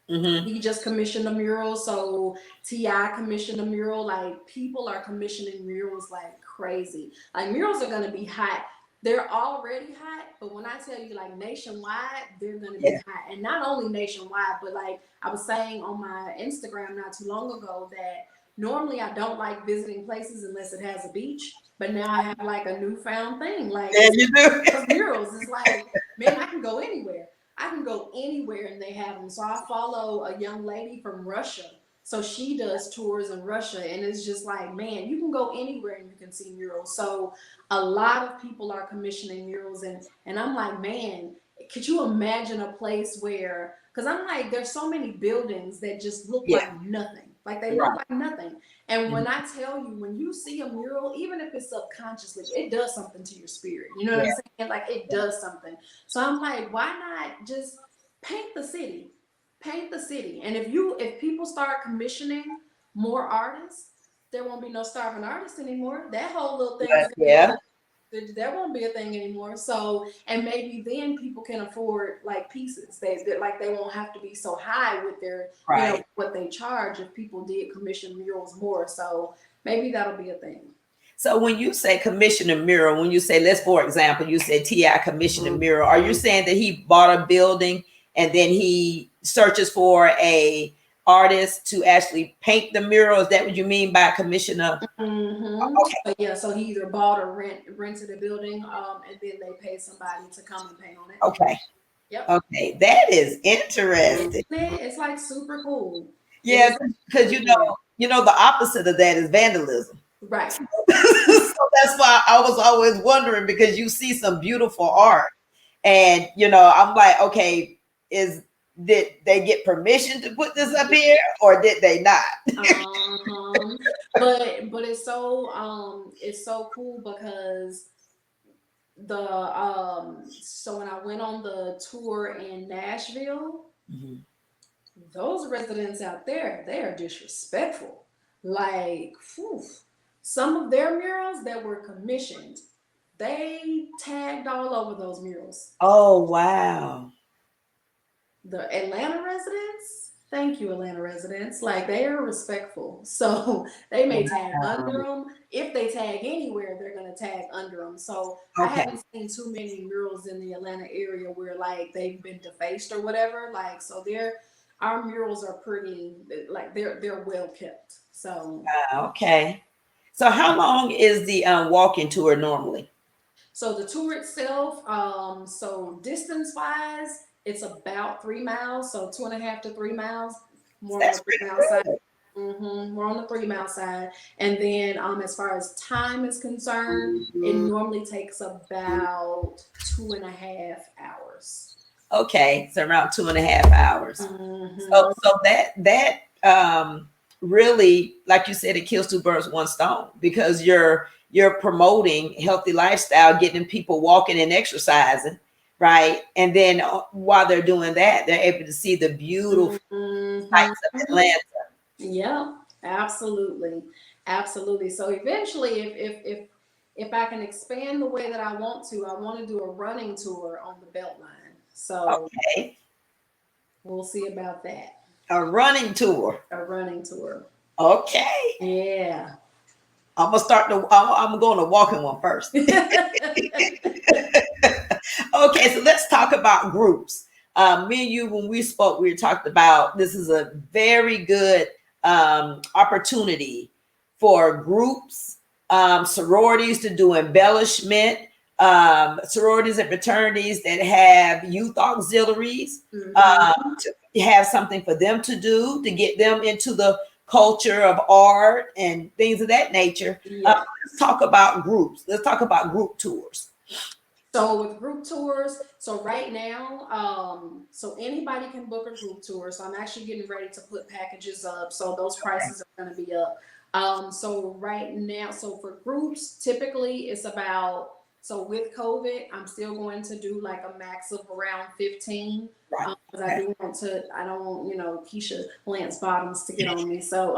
Mm-hmm. He just commissioned a mural. So Ti commissioned a mural. Like people are commissioning murals like crazy. Like murals are gonna be hot. They're already hot, but when I tell you like nationwide, they're gonna be Yeah. hot. And not only nationwide, but like I was saying on my Instagram not too long ago that normally I don't like visiting places unless it has a beach. But now I have like a newfound thing. Like Yeah, it's you do. murals. It's like, man, I can go anywhere. I can go anywhere and they have them. So I follow a young lady from Russia. So she does tours in Russia, and it's just like, man, you can go anywhere and you can see murals. So a lot of people are commissioning murals, and I'm like, man, could you imagine a place where? Because I'm like, there's so many buildings that just look Yeah. like nothing, like they look Right. like nothing. And Mhm. when I tell you, when you see a mural, even if it's subconsciously, it does something to your spirit. You know what I'm Yeah. saying? Like it does something. So I'm like, why not just paint the city? Paint the city. And if people start commissioning more artists, there won't be no starving artists anymore. That whole little thing is gonna Yeah. go. There won't be a thing anymore. So, and maybe then people can afford like pieces. They won't have to be so high with their, Right. what they charge if people did commission murals more. So maybe that'll be a thing. So when you say commission a mural, when you say, let's for example, you said Ti commissioned a mural, are you saying that he bought a building and then he searches for a artist to actually paint the mural? Is that what you mean by commission a? Okay. So yeah, so he either bought or rented a building, and then they pay somebody to come and paint on it. Okay. Yep. Okay. That is interesting. It's like super cool. It Yeah, is because super cool. the opposite of that is vandalism. Right. So that's why I was always wondering, because you see some beautiful art and I'm like, okay, is did they get permission to put this up here or did they not? Um, but it's so cool because the so when I went on the tour in Nashville, Mhm. those residents out there, they are disrespectful. Like, whew, some of their murals that were commissioned, they tagged all over those murals. Oh wow. The Atlanta residents, thank you, Atlanta residents. Like they are respectful, so they may tag under Wow. them. If they tag anywhere, they're gonna tag under them. So I Okay. haven't seen too many murals in the Atlanta area where like they've been defaced or whatever. Like so, our murals are pretty like they're well kept. So Okay. So how long is the walking tour normally? so the tour itself, so distance wise, it's about 3 miles, so 2.5 to 3 miles, more on That's the pretty 3 mile side. good. We're on the 3 mile side. And then as far as time is concerned, it normally takes about 2.5 hours. Okay, so around 2.5 hours. Mm-hmm. So that really, like you said, it kills two birds with one stone, because you're promoting healthy lifestyle, getting people walking and exercising, right? And then while they're doing that, they're able to see the beautiful sights of Mm-hmm. Atlanta. Yeah, absolutely, absolutely. So eventually, if I can expand the way that I want to do a running tour on the Beltline. So Okay, we'll see about that. a running tour. A running tour. Okay, Yeah. I'm gonna start the. I'm going to walking one first. Okay, so let's talk about groups. Me and you, when we spoke, we talked about this is a very good opportunity for groups, sororities to do embellishment, sororities and fraternities that have youth auxiliaries, Mm-hmm. to have something for them to do to get them into the culture of art and things of that nature. Yeah. Let's talk about groups. Let's talk about group tours. So with group tours, so right now, so anybody can book a group tour. So I'm actually getting ready to put packages up. So those prices are going to be up. So right now, so for groups, typically it's about, so with COVID, I'm still going to do like a max of around 15. Right. Because I do want to, I don't want, Keisha Lance Bottoms to get on me. So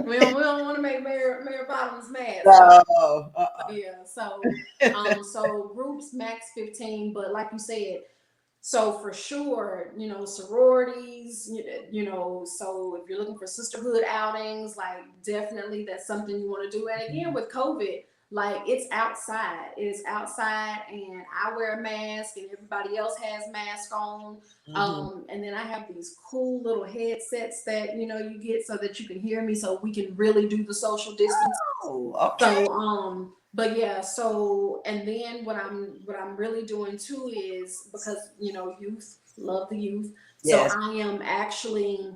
we don't want to make Mayor Bottoms mad. So No. yeah, so groups max 15, but like you said, so for sure, sororities, so if you're looking for sisterhood outings, like definitely that's something you want to do. And again, with COVID, like it's outside. It is outside and I wear a mask and everybody else has masks on. And then I have these cool little headsets that, you get so that you can hear me so we can really do the social distance. Oh, okay. So, but yeah, so and then what I'm really doing too is because youth love the youth, so Yes. I am actually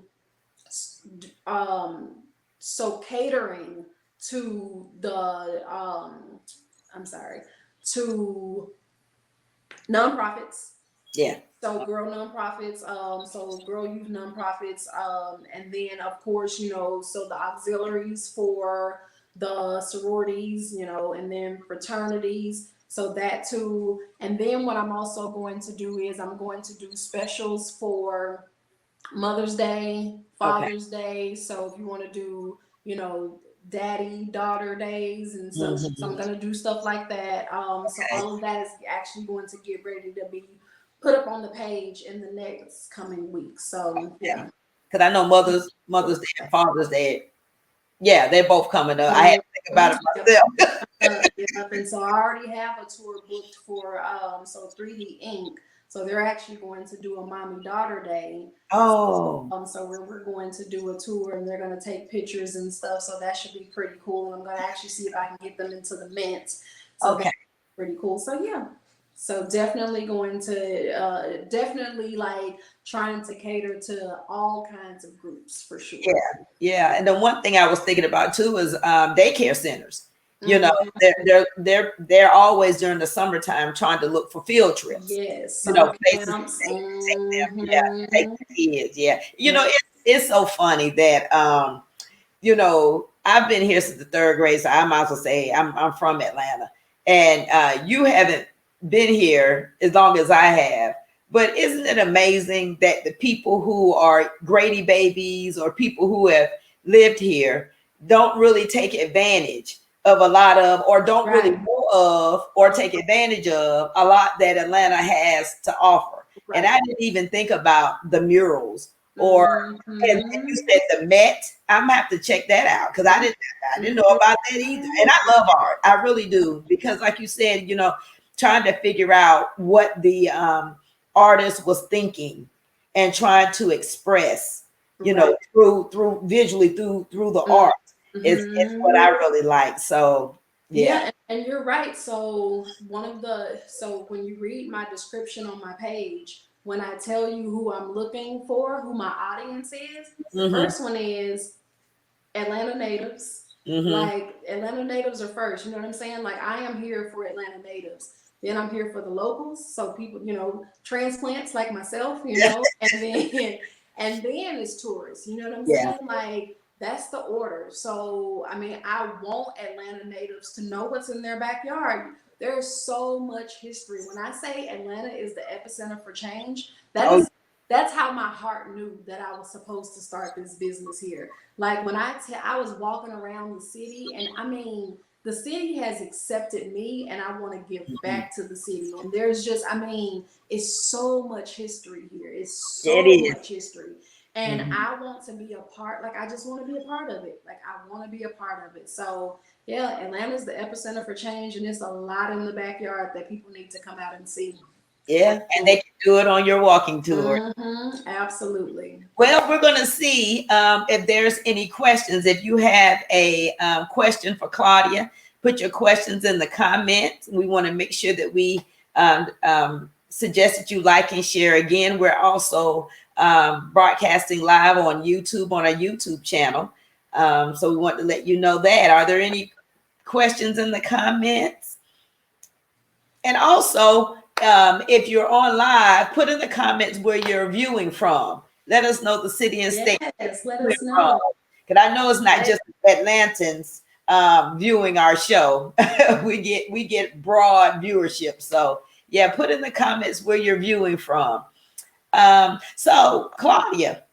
um so catering to the I'm sorry, to nonprofits. Yeah. So girl nonprofits, so girl youth nonprofits, and then of course, so the auxiliaries for the sororities, and then fraternities. So that too. And then what I'm also going to do is I'm going to do specials for Mother's Day, Okay. Father's Day. So if you want to do, daddy, daughter days and stuff, so I'm gonna do stuff like that. So Okay. all of that is actually going to get ready to be put up on the page in the next coming weeks. So Yeah. yeah. Because I know Mother's Day and Father's Day. Yeah, they're both coming up. I had Mhm. to think about it myself. Yep. And so I already have a tour booked for so 3D Inc. So they're actually going to do a mommy daughter day. Oh, So we're going to do a tour and they're going to take pictures and stuff. So that should be pretty cool. And I'm going to actually see if I can get them into the mint. So okay. that's pretty cool. So yeah. So definitely going to definitely like trying to cater to all kinds of groups for Yeah, sure. yeah. And the one thing I was thinking about too is daycare centers. You know, Mhm. they're always during the summertime trying to look for field trips. Yes, You know, summer places to camps. take them. Yeah, take Hmm. the kids. Yeah. You know, it's so funny that I've been here since the third grade, so I might as well say I'm from Atlanta, and you haven't been here as long as I have. But isn't it amazing that the people who are Grady babies or people who have lived here don't really take advantage of a lot of, or don't really Right, know of, or take advantage of a lot that Atlanta has to offer? And right. I didn't even think about the murals, or and you Hmm. said the Met. I'm gonna have to check that out because I didn't know about that either. And I love art, I really do, because like you said, trying to figure out what the artist was thinking and trying to express, Right. through visually through the art is what Hmm. I really like. So yeah. Yeah, and you're right. So when you read my description on my page, when I tell you who I'm looking for, who my audience is, the Hmm. first one is Atlanta natives. Like Atlanta natives are first, you know what I'm saying? Like I am here for Atlanta natives. Then I'm here for the locals, so people, transplants like myself, and then it's tourists. You know what I'm Yeah. saying? Like that's the order. So I mean, I want Atlanta natives to know what's in their backyard. There's so much history. When I say Atlanta is the epicenter for change, Oh, that's how my heart knew that I was supposed to start this business here. Like when I was walking around the city, and I mean, the city has accepted me, and I want to give back to the city. And there's just, I mean, it's so much history here. It's it so is. much history, and I want to be a part. Like I just want to be a part of it. Like I want to be a part of it. So yeah, Atlanta's the epicenter for change, and there's a lot in the backyard that people need to come out and see. For Yeah, and sure. they can do it on your walking tour. Absolutely. Well, we're going to see if there's any questions. If you have a question for Claudia, put your questions in the comments. We want to make sure that we suggest that you like and share. Again, we're also broadcasting live on YouTube on our YouTube channel. So we want to let you know that. Are there any questions in the comments? And also, if you're on live, put in the comments where you're viewing from. Let us know the city and state Yes, let you're us from. know. Because I know it's not just Atlantans viewing our show. we get broad viewership. So yeah, put in the comments where you're viewing from. So Claudia,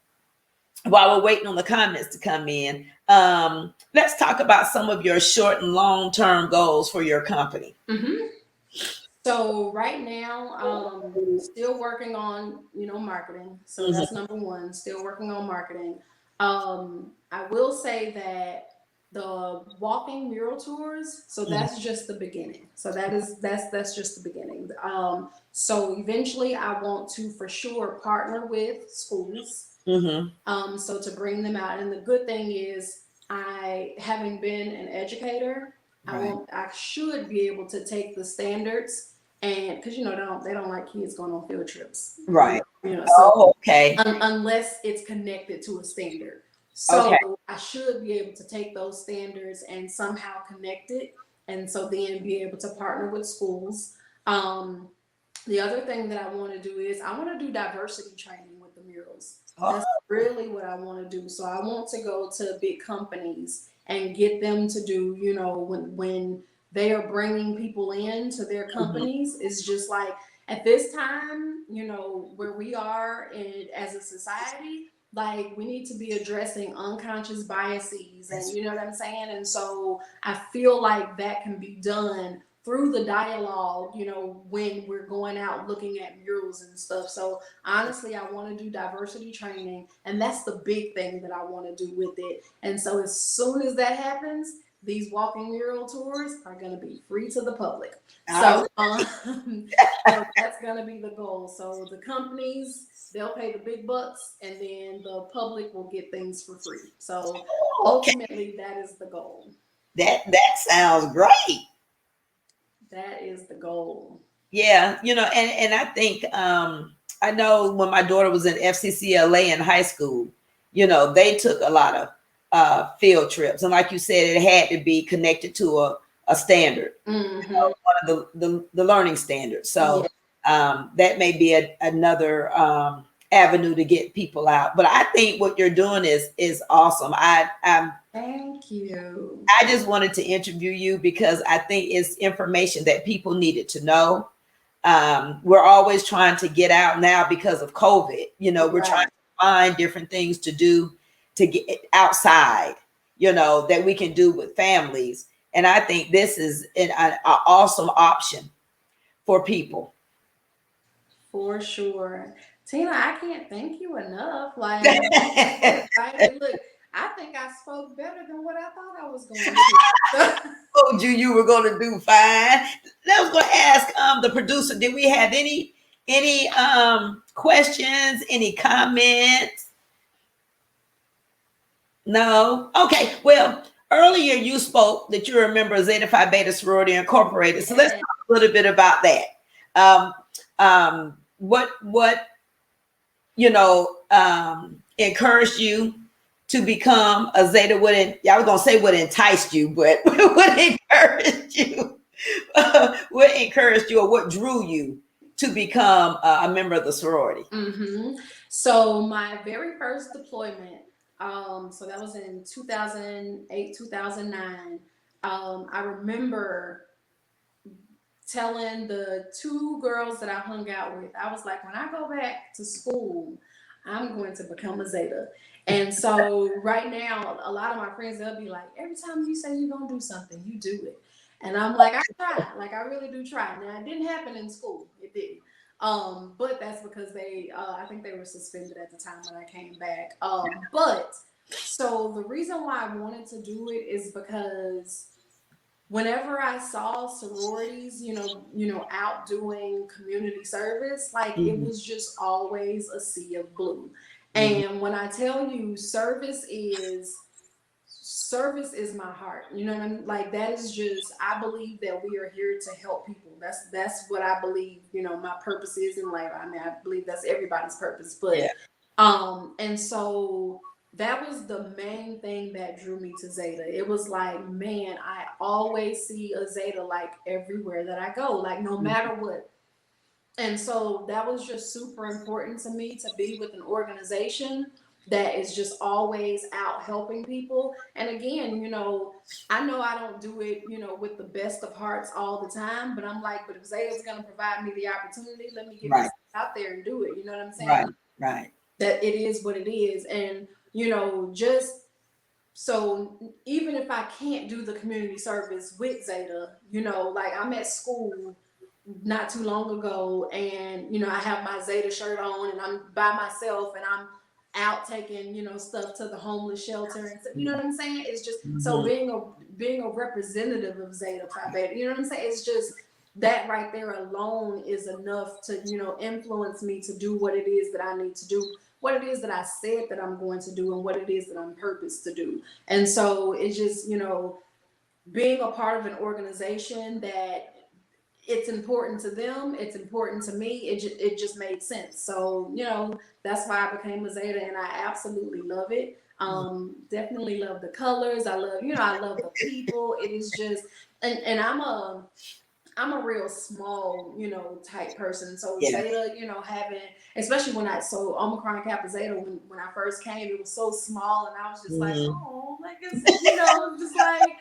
while we're waiting on the comments to come in, let's talk about some of your short and long-term goals for your company. So right now, still working on marketing. So Mhm. that's number one. Still working on marketing. I will say that the walking mural tours. So that's just the beginning. So that's just the beginning. So eventually, I want to for sure partner with schools. Mhm. So to bring them out. And the good thing is, I having been an educator, Right. I should be able to take the standards, and because they don't like kids going on field trips, Right. so Oh, okay. unless it's connected to a standard. Okay. So I should be able to take those standards and somehow connect it, and so then be able to partner with schools. Um, the other thing that I want to do is I want to do diversity training with the murals. Oh, That's really what I want to do. So I want to go to big companies and get them to do, when they are bringing people in to their mhm. companies, it's just like at this time, where we are as a society, like we need to be addressing unconscious biases, and you know what I'm saying? And so I feel like that can be done through the dialogue, when we're going out looking at murals and stuff. So honestly, I want to do diversity training, and that's the big thing that I want to do with it. And so as soon as that happens, these walking mural tours are going to be free to the public. All So, so that's going to be the goal. So the companies, they'll pay the big bucks, and then the public will get things for free. So okay. ultimately, that is the goal. That sounds great. That is the goal. Yeah, and I think I know when my daughter was in FCCLA in high school, they took a lot of field trips, and like you said, it had to be connected to a standard, Mm-hmm. one of the learning standards. So Yeah. that may be another avenue to get people out. But I think what you're doing is awesome. Thank you. I just wanted to interview you because I think it's information that people needed to know. We're always trying to get out now because of COVID. We're trying Right. to find different things to do to get outside, that we can do with families. And I think this is an awesome option for people. For sure. Tina, I can't thank you enough. Like, I'm so excited. Look, I think I spoke better than what I thought I was going to. Told you were going to do fine. I was going to ask the producer, did we have any questions, any comments? No. Okay. Well, earlier you spoke that you're a member of Zeta Phi Beta Sorority Incorporated. So let's Yeah. talk a little bit about that. What encouraged you to become a Zeta? I was gonna say what enticed you, but what encouraged you? What encouraged you, or what drew you to become a member of the sorority? So my very first deployment, so that was in 2008, 2009. I remember telling the two girls that I hung out with, I was like, when I go back to school, I'm going to become a Zeta. And so right now, a lot of my friends, they'll be like, every time you say you're going to do something, you do it. And I'm like, I try. Like, I really do try. Now, it didn't happen in school. It didn't. But that's because I think they were suspended at the time when I came back. But so the reason why I wanted to do it is because whenever I saw sororities, out doing community service, like it was just always a sea of blue. And when I tell you service is my heart. You know what I mean? Like that is just, I believe that we are here to help people. That's what I believe, my purpose is in life. I mean, I believe that's everybody's purpose, but Yeah. and so that was the main thing that drew me to Zeta. It was like, man, I always see a Zeta like everywhere that I go, like no matter what. And so that was just super important to me to be with an organization that is just always out helping people. And again, I know I don't do it, with the best of hearts all the time, but I'm like, but if Zeta's going to provide me the opportunity, let me get Right. myself out there and do it. You know what I'm saying? Right. Right. That it is what it is. And, just so even if I can't do the community service with Zeta, like I'm at school not too long ago and, I have my Zeta shirt on and I'm by myself and I'm out taking, stuff to the homeless shelter. And so, you know what I'm saying? It's just, so being a representative of Zeta Phi Beta, you know what I'm saying? It's just, that right there alone is enough to, influence me to do what it is that I need to do, what it is that I said that I'm going to do, and what it is that I'm purposed to do. And so it's just, being a part of an organization that it's important to them, it's important to me, it just made sense. So, that's why I became a Zeta and I absolutely love it. Definitely love the colors. I love the people. It is just, and I'm a real small, type person. So Yeah. Zeta, having, especially so Omicron Kappa Zeta, when I first came, it was so small and I was just like, oh, like it's, just like,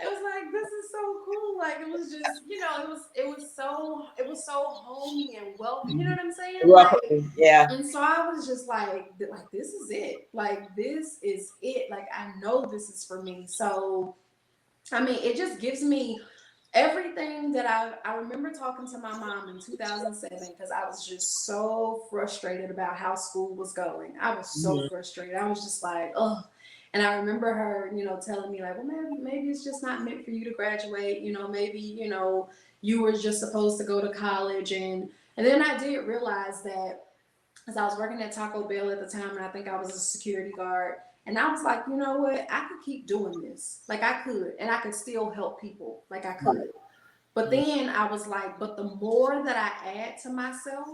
it was like, this is so cool. Like, it was just, it was so homey and welcome. You know what I'm saying? Like, Yeah. and so I was just like, this is it. Like, this is it. Like, I know this is for me. So, I mean, it just gives me everything that I remember talking to my mom in 2007 because I was just so frustrated about how school was going. I was so frustrated. I was just like, ugh. And I remember her, telling me like, well, maybe it's just not meant for you to graduate. Maybe, you were just supposed to go to college. And then I did realize that as I was working at Taco Bell at the time, and I think I was a security guard. And I was like, you know what? I could keep doing this. Like I could, and I could still help people. Like I could. But then I was like, but the more that I add to myself,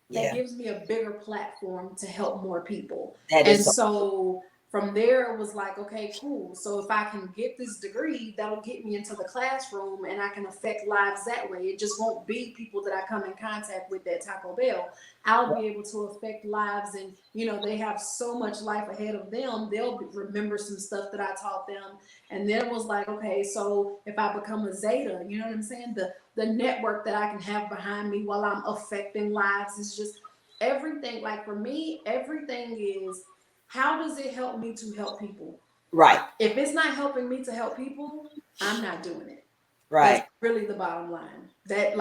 that gives me a bigger platform to help more people. And so from there, it was like, okay, cool. So if I can get this degree, that'll get me into the classroom and I can affect lives that way. It just won't be people that I come in contact with at Taco Bell. I'll be able to affect lives and, they have so much life ahead of them. They'll remember some stuff that I taught them. And then it was like, okay, so if I become a Zeta, you know what I'm saying? The network that I can have behind me while I'm affecting lives is just everything. Like for me, everything is, how does it help me to help people? Right. If it's not helping me to help people, I'm not doing it. Right. That's really the bottom line. That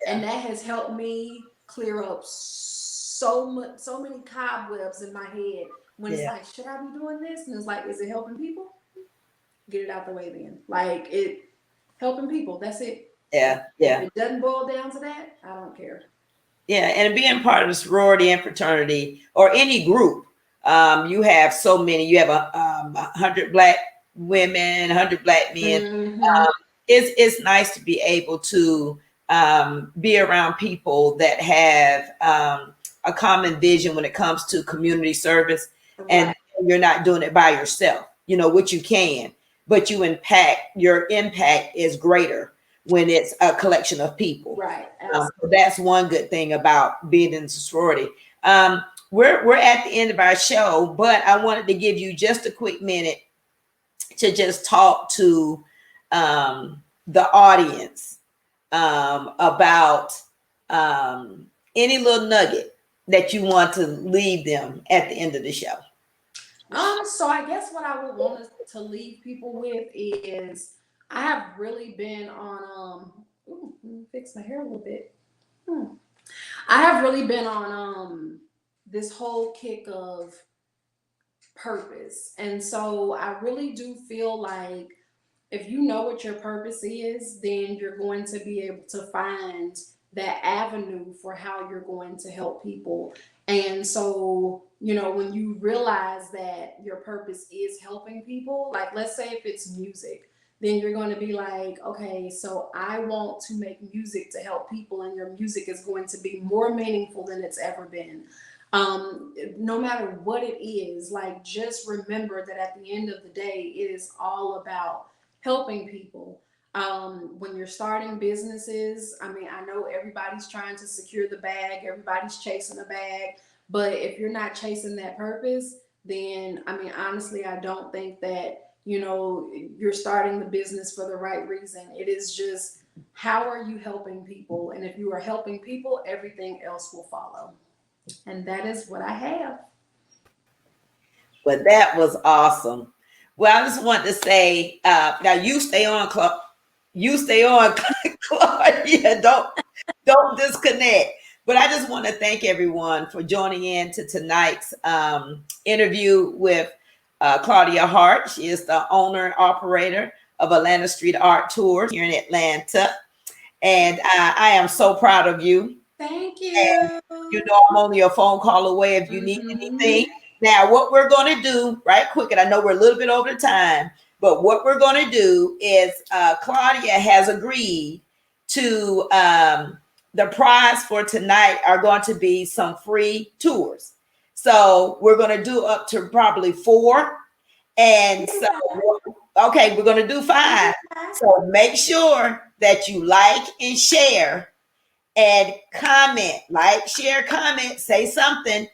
and that has helped me clear up so many cobwebs in my head when it's like, should I be doing this? And it's like, is it helping people? Get it out the way then. Like it helping people. That's it. Yeah. If it doesn't boil down to that, I don't care. Yeah, and being part of the sorority and fraternity or any group, you have so many. You have 100 Black women, 100 Black men. It's nice to be able to be around people that have a common vision when it comes to community service. And you're not doing it by yourself, you know, which you can, but your impact is greater when it's a collection of people. Right. So that's one good thing about being in sorority. We're at the end of our show, but I wanted to give you just a quick minute to just talk to the audience about any little nugget that you want to leave them at the end of the show. So I guess what I would want to leave people with is I have really been on let me fix my hair a little bit. I have really been on this whole kick of purpose. And so I really do feel like if you know what your purpose is, then you're going to be able to find that avenue for how you're going to help people. And so, you know, when you realize that your purpose is helping people, like let's say if it's music, then you're going to be like, okay, so I want to make music to help people, and your music is going to be more meaningful than it's ever been. No matter what it is, like just remember that at the end of the day, it is all about helping people. When you're starting businesses, I mean, I know everybody's trying to secure the bag, everybody's chasing the bag, but if you're not chasing that purpose, then I mean, honestly, I don't think that, you know, you're starting the business for the right reason. It is just, how are you helping people? And if you are helping people, everything else will follow. And that is what I have. But that was awesome. Well, I just want to say, now you stay on, Claudia. Don't disconnect. But I just want to thank everyone for joining in to tonight's interview with Claudia Hart. She is the owner and operator of ATL Street Art Tours here in Atlanta. And I am so proud of you. Thank you. And, you know, I'm only a phone call away if you need anything. Now, what we're going to do right quick, and I know we're a little bit over the time, but what we're going to do is Claudia has agreed to the prize for tonight are going to be some free tours. So we're going to do up to probably 4. And so, okay, we're going to do 5. So make sure that you like and share and comment, like, share, comment, say something.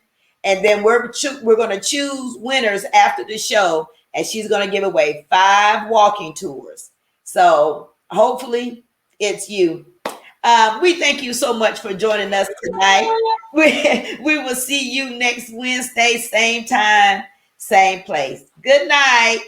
And then we're going to choose winners after the show. And she's going to give away 5 walking tours. So hopefully it's you. We thank you so much for joining us tonight. We will see you next Wednesday, same time, same place. Good night.